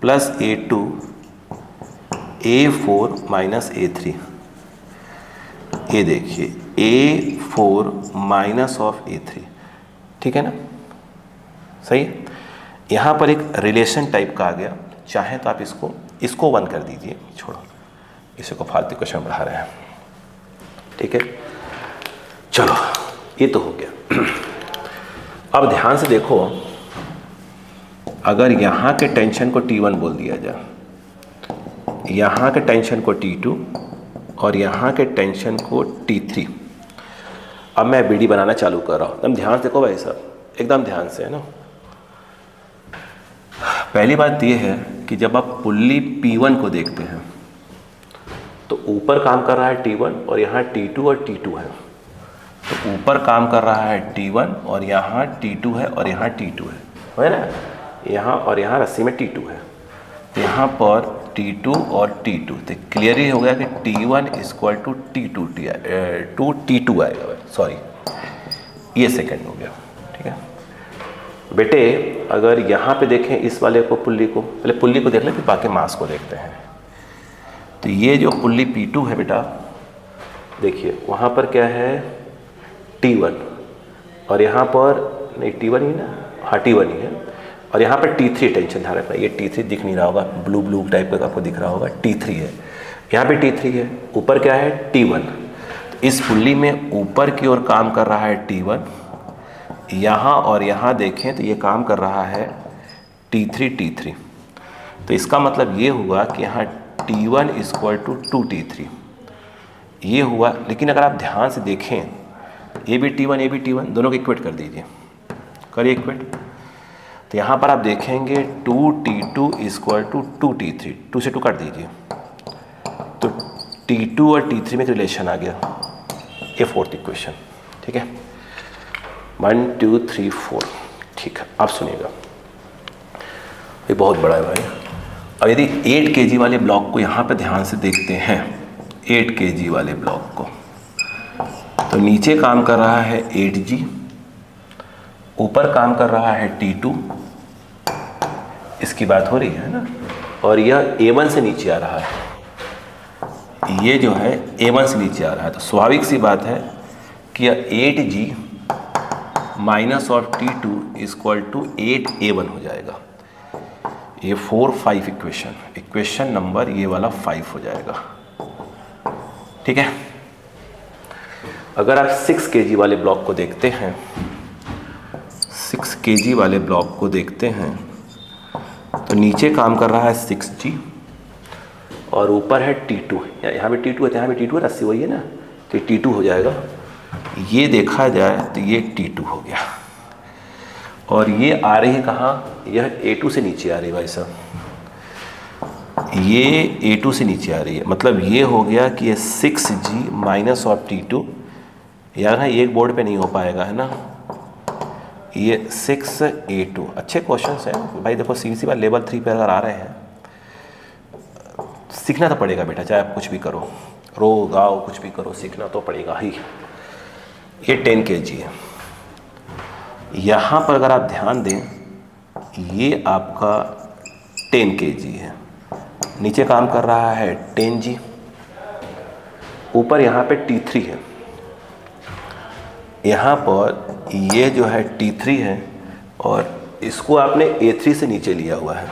Speaker 1: plus A2 A4 minus A3, ये देखिए A4 माइनस ऑफ A3, ठीक है ना, सही है। यहाँ पर एक रिलेशन टाइप का आ गया, चाहे तो आप इसको 1 कर दीजिए, छोड़ो इसी को फालतू क्वेश्चन बढ़ा रहे हैं, ठीक है। चलो ये तो हो गया। अब ध्यान से देखो, अगर यहाँ के टेंशन को T1 बोल दिया जाए, यहाँ के टेंशन को T2 और यहाँ के टेंशन को T3, अब मैं BD बनाना चालू कर रहा हूँ। एकदम ध्यान से देखो भाई साहब, एकदम ध्यान से, है ना। पहली बात यह है कि जब आप पुल्ली P1 को देखते हैं तो ऊपर काम कर रहा है T1 और यहाँ T2 और T2 है, तो ऊपर काम कर रहा है T1 और यहाँ T2 है और यहाँ T2 है ना, यहाँ और यहाँ रस्सी में T2 है, यहाँ पर T2 और T2, तो क्लियरली हो गया कि T1 इक्वल टू T2 आएगा, सॉरी ये सेकंड हो गया, ठीक है बेटे। अगर यहाँ पे देखें इस वाले को, पुल्ली को, पहले पुल्ली को देख लें फिर बाकी मास को देखते हैं। तो ये जो पुल्ली P2 है बेटा, देखिए वहाँ पर क्या है T1, और यहाँ पर नहीं T1 ही ना, हाँ T1 ही है, और यहाँ पर T3 टेंशन ध्यान रखना, ये T3 दिख नहीं रहा होगा, ब्लू टाइप का आपको दिख रहा होगा, T3 है, यहाँ पे T3 है, ऊपर क्या है T1। तो इस पुल्ली में ऊपर की ओर काम कर रहा है T1, यहाँ और यहाँ देखें तो ये काम कर रहा है T3। तो इसका मतलब ये हुआ कि यहाँ T1 इक्वल टू 2T3 ये हुआ। लेकिन अगर आप ध्यान से देखें, ये भी T1 दोनों को इक्वेट कर दीजिए, करिए इक्वेट। तो यहाँ पर आप देखेंगे 2T2 इक्वल टू 2T3, 2 से 2 काट दीजिए, तो T2 और T3 में एक रिलेशन आ गया, ये फोर्थ इक्वेशन। ठीक है, 1 2 3 4। ठीक है, आप सुनिएगा, ये बहुत बड़ा है भाई। अब यदि 8 kg वाले ब्लॉक को यहाँ पे ध्यान से देखते हैं, 8 kg वाले ब्लॉक को, तो नीचे काम कर रहा है 8G, ऊपर काम कर रहा है T2, इसकी बात हो रही है ना, और यह A1 से नीचे आ रहा है, ये जो है A1 से नीचे आ रहा है। तो स्वाभाविक सी बात है कि यह 8G minus of T2 equal to 8A1 हो जाएगा। ये 4 5 इक्वेशन नंबर ये वाला 5 हो जाएगा। ठीक है, अगर आप 6 kg वाले ब्लॉक को देखते हैं, 6 kg वाले ब्लॉक को देखते हैं, तो नीचे काम कर रहा है 6G और ऊपर है T2। यहाँ पे T2 है, यहाँ पे T2 है, रस्सी वही है ना, तो ये T2 हो जाएगा। ये देखा जाए तो ये T2 हो गया, और ये आ रही है कहाँ, यह A2 से नीचे आ रही है भाई साहब, ये A2 से नीचे आ रही है। मतलब ये हो गया कि ये 6G माइनस ऑफ T2, यार ना ये एक बोर्ड पे नहीं हो पाएगा है ना, ये 6A2। अच्छे क्वेश्चंस हैं भाई, देखो सी बात लेवल 3 पे अगर आ रहे हैं, सीखना तो पड़ेगा बेटा, चाहे आप कुछ भी करो, रो गाओ कुछ भी करो, सीखना तो पड़ेगा ही। ये 10 kg है। यहाँ पर अगर आप ध्यान दें, ये आपका 10 kg है, नीचे काम कर रहा है 10G, ऊपर यहाँ पे T3 है, यहाँ पर ये जो है T3 है, और इसको आपने A3 से नीचे लिया हुआ है।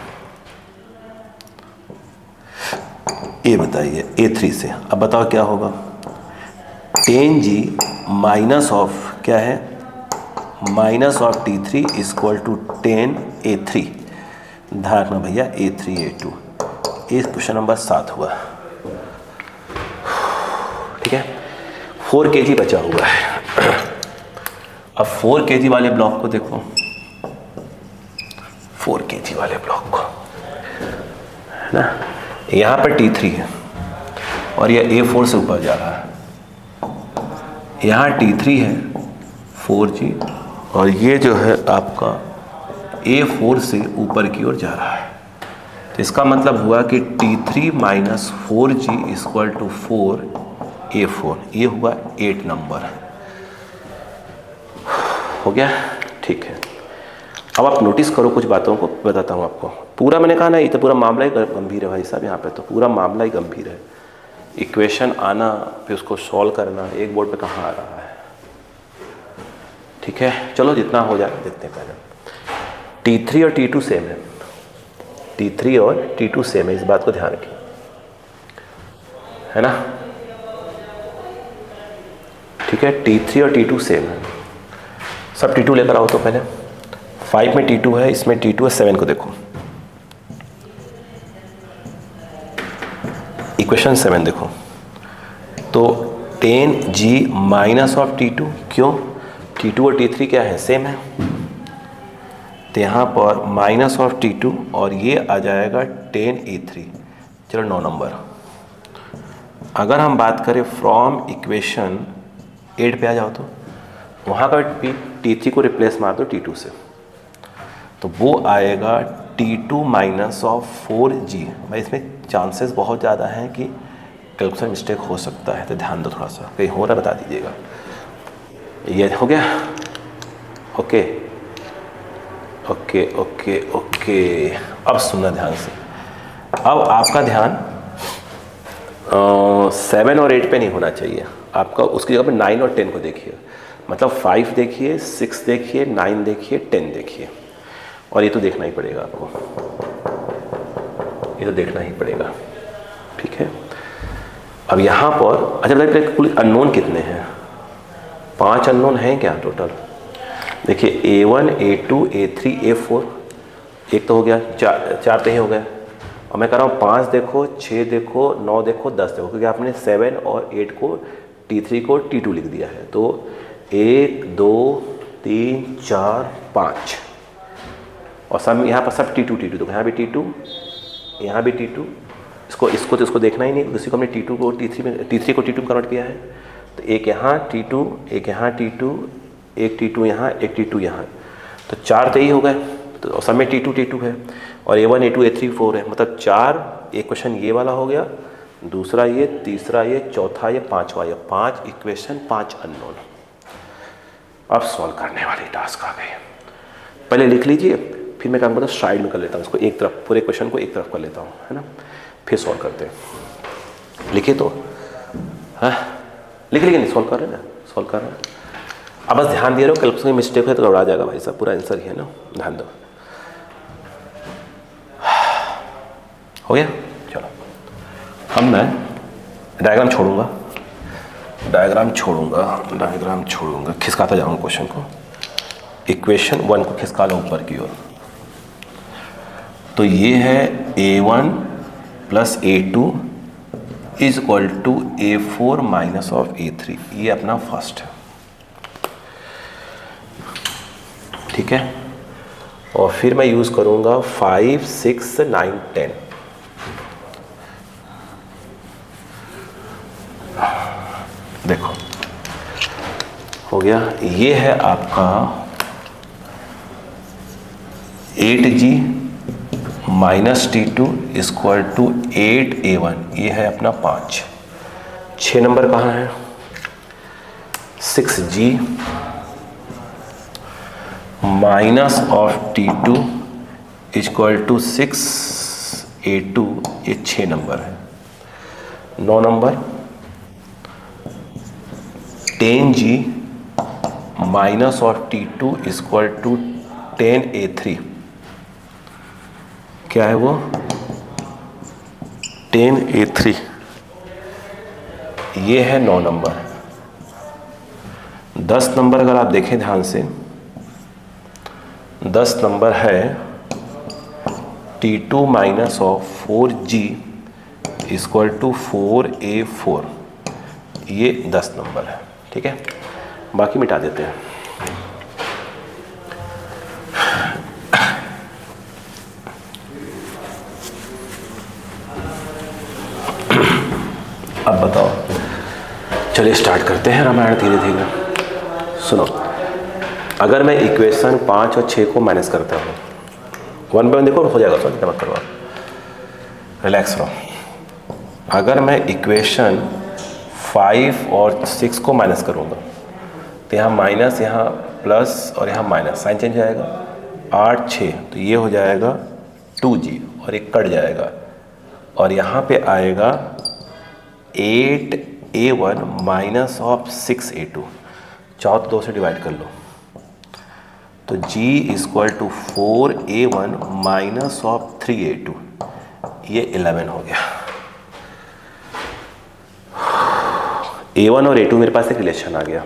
Speaker 1: ये बताइए A3 से, अब बताओ क्या होगा, 10G माइनस ऑफ क्या है, minus of T3 equal to 10A3। ध्यान रखना भैया, A3 A2। ये क्वेश्चन नंबर 7 हुआ। ठीक है, 4 kg बचा हुआ है। अब 4 kg वाले ब्लॉक को देखो, 4 kg वाले ब्लॉक को है ना, यहाँ पर T3 है और यह A4 से ऊपर जा रहा है, यहाँ T3 है 4G, और ये जो है आपका A4 से ऊपर की ओर जा रहा है। तो इसका मतलब हुआ कि T3 minus 4G equal to 4A4, ये हुआ 8 नंबर। हो गया, ठीक है। अब आप नोटिस करो, कुछ बातों को बताता हूँ आपको। पूरा मैंने कहा ना, ये तो पूरा मामला ही गंभीर है भाई साहब, यहाँ पे तो पूरा मामला ही गंभीर है। इक्वेशन आना, फिर उसको सॉल्व करना, एक बोर्ड पे कहाँ आ रहा है। ठीक है, चलो जितना हो जाए देखते हैं। पहले T3 और T2 सेम है, T3 और T2 सेम है, इस बात को ध्यान रखिए, है ना। ठीक है, T3 और T2 सेम है। सब T2 लेकर आओ। तो पहले 5 में T2 है, इसमें T2 है, 7 को देखो, इक्वेशन 7 देखो, तो 10G माइनस ऑफ T2, क्यों, T2 और T3 क्या है, सेम है, तो यहाँ पर माइनस ऑफ T2 और ये आ जाएगा 10A3। चलो 9 नंबर। अगर हम बात करें फ्रॉम इक्वेशन 8 पे आ जाओ, तो वहाँ का T3 को रिप्लेस मार दो T2 से, तो वो आएगा T2 माइनस ऑफ 4G। भाई इसमें चांसेस बहुत ज़्यादा हैं कि कैलकुलेशन मिस्टेक हो सकता है, तो ध्यान दो थोड़ा सा, कहीं हो रहा बता दीजिएगा। ये हो गया, ओके ओके ओके ओके। अब सुनना ध्यान से, अब आपका ध्यान 7 और 8 पे नहीं होना चाहिए आपका, उसकी जगह पे 9 और 10 को देखिए। मतलब 5 देखिए, 6 देखिए, 9 देखिए, 10 देखिए, और ये तो देखना ही पड़ेगा आपको, ये तो देखना ही पड़ेगा। ठीक है, अब यहाँ पर अच्छा बताइए कुल अननोन कितने हैं, 5 अननोन हैं क्या टोटल। देखिए A1 A2 A3 A4, एक तो हो गया, 4 तो ही हो गए, और मैं कह रहा हूँ 5 देखो, 6 देखो, 9 देखो, 10 देखो, क्योंकि आपने 7 और 8 को T3 को T2 लिख दिया है। तो 1 2 3 4 5, और सब यहाँ पर सब T2 T2, तो यहाँ भी T2, यहाँ भी T2, इसको तो इसको देखना ही नहीं, उसी को हमने T2 को T3 में, T3 को T2 में कन्वर्ट किया है। तो एक यहाँ T2, एक यहाँ T2, एक T2 यहाँ, एक T2 यहाँ, तो 4 तो यही हो गए। तो सब में T2 है और A1 A2 A3 4 है, मतलब 4। एक क्वेश्चन ये वाला हो गया, दूसरा ये, तीसरा ये, चौथा ये, पांचवा ये, 5 इक्वेशन 5 अननोन। अब सॉल्व करने वाली टास्क आ गई। पहले लिख लीजिए, फिर मैं काम करता हूँ साइड में कर लेता हूँ इसको, एक तरफ पूरे क्वेश्चन को एक तरफ कर लेता हूँ, है ना, फिर सॉल्व करते हैं। लिखिए तो, हाँ लिखिए नहीं, सॉल्व कर रहे हैं ना, सॉल्व कर रहे हैं। अब बस ध्यान दे रहे हो, कैलकुलेशन में मिस्टेक है तो गड़बड़ा जाएगा भाई साहब, पूरा आंसर ही है ना, ध्यान दो। हो गया, चलो अब मैं डायग्राम छोड़ूंगा, खिसकाता जाऊंगा क्वेश्चन को। इक्वेशन 1 को खिसका लो ऊपर की ओर। तो ये है A1 plus A2 is equal to A4 minus of A3, ये अपना फर्स्ट है, ठीक है। और फिर मैं यूज करूंगा 5, 6, 9, 10। देखो हो गया, ये है आपका 8G minus T2 equal to 8A1, ये है अपना 5। 6 नंबर कहाँ है, 6G minus of T2 equal to 6A2, ये 6 नंबर है। 9 number 10G minus of T2 equal to 10A3, क्या है वो, 10A3, ये है 9 नंबर। 10 नंबर अगर आप देखें ध्यान से, 10 नंबर है T2 minus of 4G equal to 4A4, ये 10 नंबर है, ठीक है। बाकी मिटा देते हैं। अब बताओ, चलिए स्टार्ट करते हैं रामायण धीरे धीरे। सुनो, अगर मैं इक्वेशन 5 और 6 को माइनस करता हूँ, 1 बाय 1 देखो हो जाएगा, सर चिंता मत करो, रिलैक्स रहो। अगर मैं इक्वेशन 5 और 6 को माइनस करूँगा तो यहाँ माइनस, यहाँ प्लस और यहाँ माइनस, साइन चेंज जाएगा। 8, 6 तो ये हो जाएगा 2G और एक कट जाएगा, और यहाँ पे आएगा 8A1 माइनस ऑफ 6A2, चाहो तो 2 से डिवाइड कर लो, तो G equal to 4A1 minus of 3A2, ये 11 हो गया। A1 और A2 मेरे पास एक रिलेशन आ गया।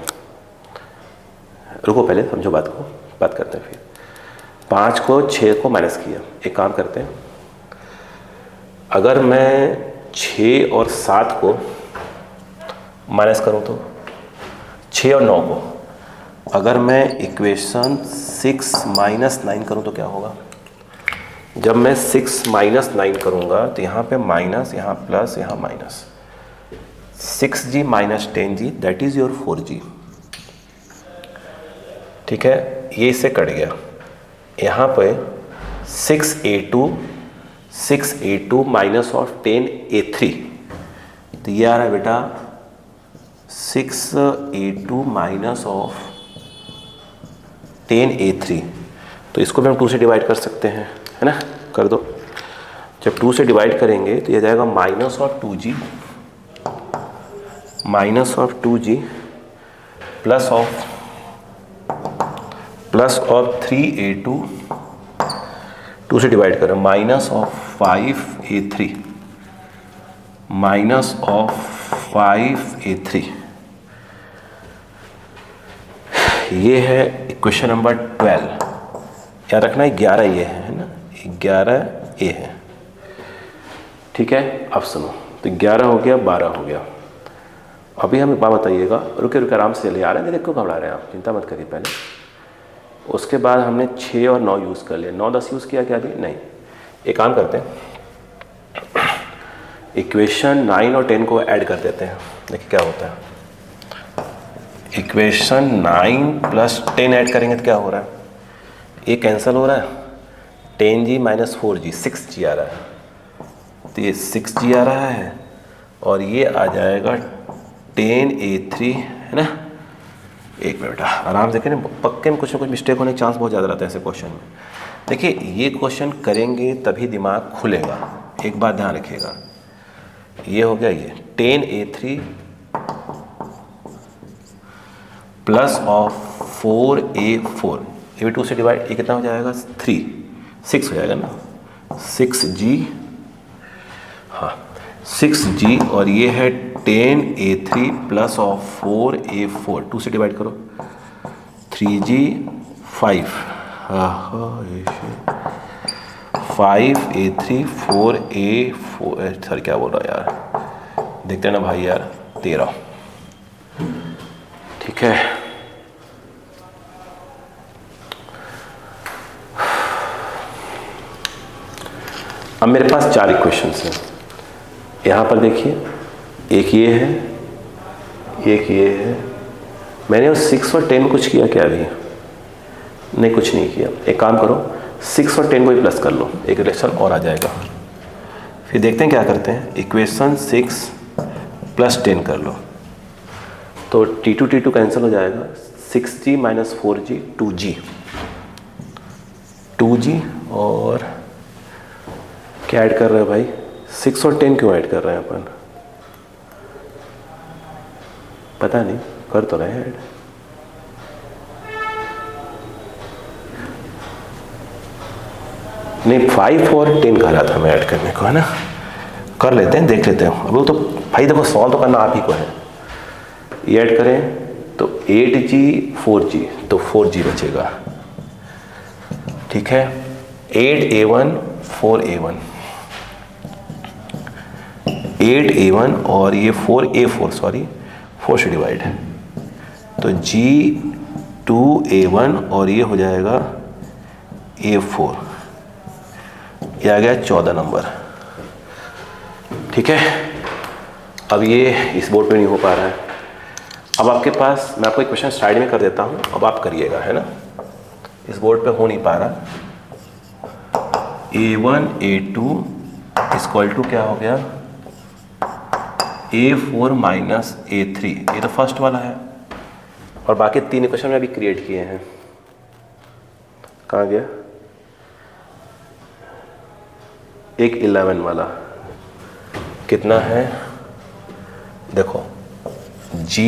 Speaker 1: रुको पहले समझो बात को, बात करते हैं फिर। 5 को 6 को माइनस किया, एक काम करते हैं, अगर मैं 6 और 7 को माइनस करूं तो 6 और 9 को, अगर मैं इक्वेशन 6 माइनस 9 करूं तो क्या होगा। जब मैं 6 माइनस 9 करूंगा तो यहाँ पे माइनस, यहाँ प्लस, यहाँ minus, 6G minus 10G that is your 4G, ठीक है। ये इससे कट गया, यहाँ पे 6A2 माइनस ऑफ 10A3, तो ये आ रहा है बेटा 6A2 माइनस ऑफ 10A3। तो इसको भी हम 2 से डिवाइड कर सकते हैं, है ना, कर दो। जब 2 से डिवाइड करेंगे तो ये जाएगा minus of 2G plus of 3A2, 2 से डिवाइड करें, minus of 5A3 minus of 5A3, ये है इक्वेशन नंबर 12। याद रखना 11 ये है ना, 11 ये है, ठीक है। अब सुनो, तो 11 हो गया, 12 हो गया। अभी हम एक बात बताइएगा, रुके आराम से चले आ रहे हैं, देखो घबरा रहे हैं आप, चिंता मत करिए पहले। उसके बाद हमने 6 और 9 यूज़ कर लिया, 9, 10 यूज़ किया क्या अभी नहीं। एक काम करते हैं, इक्वेशन 9 और 10 को ऐड कर देते हैं, देखिए क्या होता है। इक्वेशन 9 प्लस 10 ऐड करेंगे तो क्या हो रहा है, ये कैंसिल हो रहा है, 10g माइनस 4g 6g आ रहा है, तो ये 6g आ रहा है और ये आ जाएगा 10a3, है ना। एक मिनट आराम से करें, पक्के में कुछ ना कुछ मिस्टेक होने का चांस बहुत ज़्यादा रहता है ऐसे क्वेश्चन में। देखिए ये क्वेश्चन करेंगे तभी दिमाग खुलेगा, एक बात ध्यान रखिएगा। ये हो गया, ये 10a3 प्लस ऑफ 4a4, ये भी 2 से डिवाइड, ये कितना हो जाएगा 6 हो जाएगा ना, 6g, हाँ 6g, और ये है 10a3 प्लस ऑफ 4a4, 2 से डिवाइड करो, 3g 5, 5a3 4a4, सर क्या बोल रहा है यार, देखते हैं ना भाई यार, 13, ठीक है। अब मेरे पास 4 इक्वेशंस हैं, यहाँ पर देखिए, एक ये है, एक ये है। मैंने उस 6 और 10 में कुछ किया क्या अभी? नहीं, कुछ नहीं किया। एक काम करो, 6 और 10 को ही प्लस कर लो, एक रिलेशन और आ जाएगा। फिर देखते हैं क्या करते हैं, इक्वेशन 6 प्लस 10 कर लो, तो T2 कैंसिल हो जाएगा, 6g माइनस 4g 2g, और क्या ऐड कर रहे हैं भाई, 6 और 10 क्यों ऐड कर रहे हैं अपन, पता नहीं, कर तो रहे हैं ऐड। नहीं, 5 और 10 कह रहा था मैं ऐड करने को, है ना, कर लेते हैं, देख लेते हैं। अब वो तो भाई देखो, सॉल्व तो करना आप ही को है। ये ऐड करें तो 8g 4g, तो 4g बचेगा, ठीक है। 8a1 4a1, 8a1 और ये 4a4, सॉरी 4 से डिवाइड है, तो g 2a1 और ये हो जाएगा a4, ये आ गया 14 नंबर, ठीक है। अब ये इस बोर्ड पे नहीं हो पा रहा है। अब आपके पास, मैं आपको एक क्वेश्चन साइड में कर देता हूँ, अब आप करिएगा, है ना, इस बोर्ड पे हो नहीं पा रहा। a1 a2 इक्वल टू क्या हो गया, a4 माइनस a3, ये तो फर्स्ट वाला है, और बाकी 3 इक्वेशन में अभी क्रिएट किए हैं। कहाँ गया, एक 11 वाला कितना है, देखो g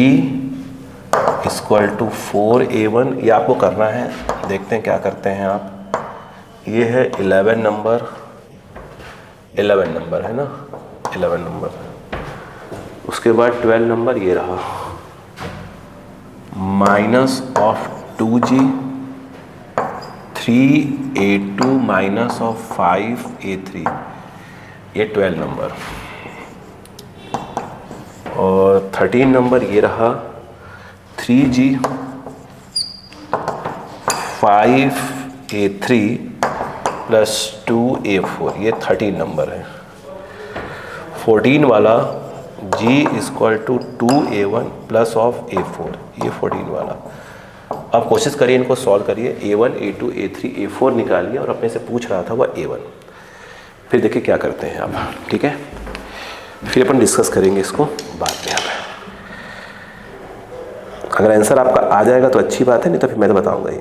Speaker 1: इक्वल टू 4a1, ये आपको करना है, देखते हैं क्या करते हैं आप। ये है 11 नंबर, 11 नंबर है ना, 11 नंबर, उसके बाद 12 नंबर ये रहा, minus of 2g, 3a2 minus of 5a3, ये 12 नंबर, और 13 नंबर ये रहा, 3g 5a3 प्लस 2a4, ये 13 नंबर है। 14 वाला g equal to 2a1 plus of a4, ये 14 वाला। अब कोशिश करिए, इनको सॉल्व करिए, a1 a2 a3 a4 निकालिए, और अपने से पूछ रहा था वह a1, फिर देखिए क्या करते हैं आप, ठीक है। फिर अपन डिस्कस करेंगे इसको बाद में। अगर आंसर आपका आ जाएगा तो अच्छी बात है, नहीं तो फिर मैं तो बताऊंगा ही।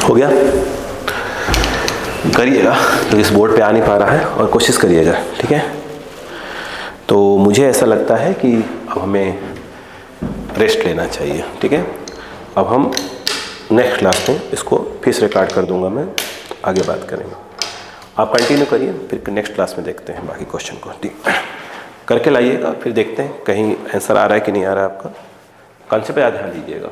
Speaker 1: हो गया, करिएगा, तो इस बोर्ड पे आ नहीं पा रहा है, और कोशिश करिएगा, ठीक है। तो मुझे ऐसा लगता है कि अब हमें रेस्ट लेना चाहिए, ठीक है। अब हम नेक्स्ट क्लास में इसको फिर से रिकॉर्ड कर दूंगा मैं, आगे बात करेंगे। आप कंटिन्यू करिए, फिर नेक्स्ट क्लास में देखते हैं बाकी क्वेश्चन को। ठीक करके लाइएगा, फिर देखते हैं कहीं आंसर आ रहा है कि नहीं आ रहा है आपका। कंसेप्ट पे ध्यान दीजिएगा।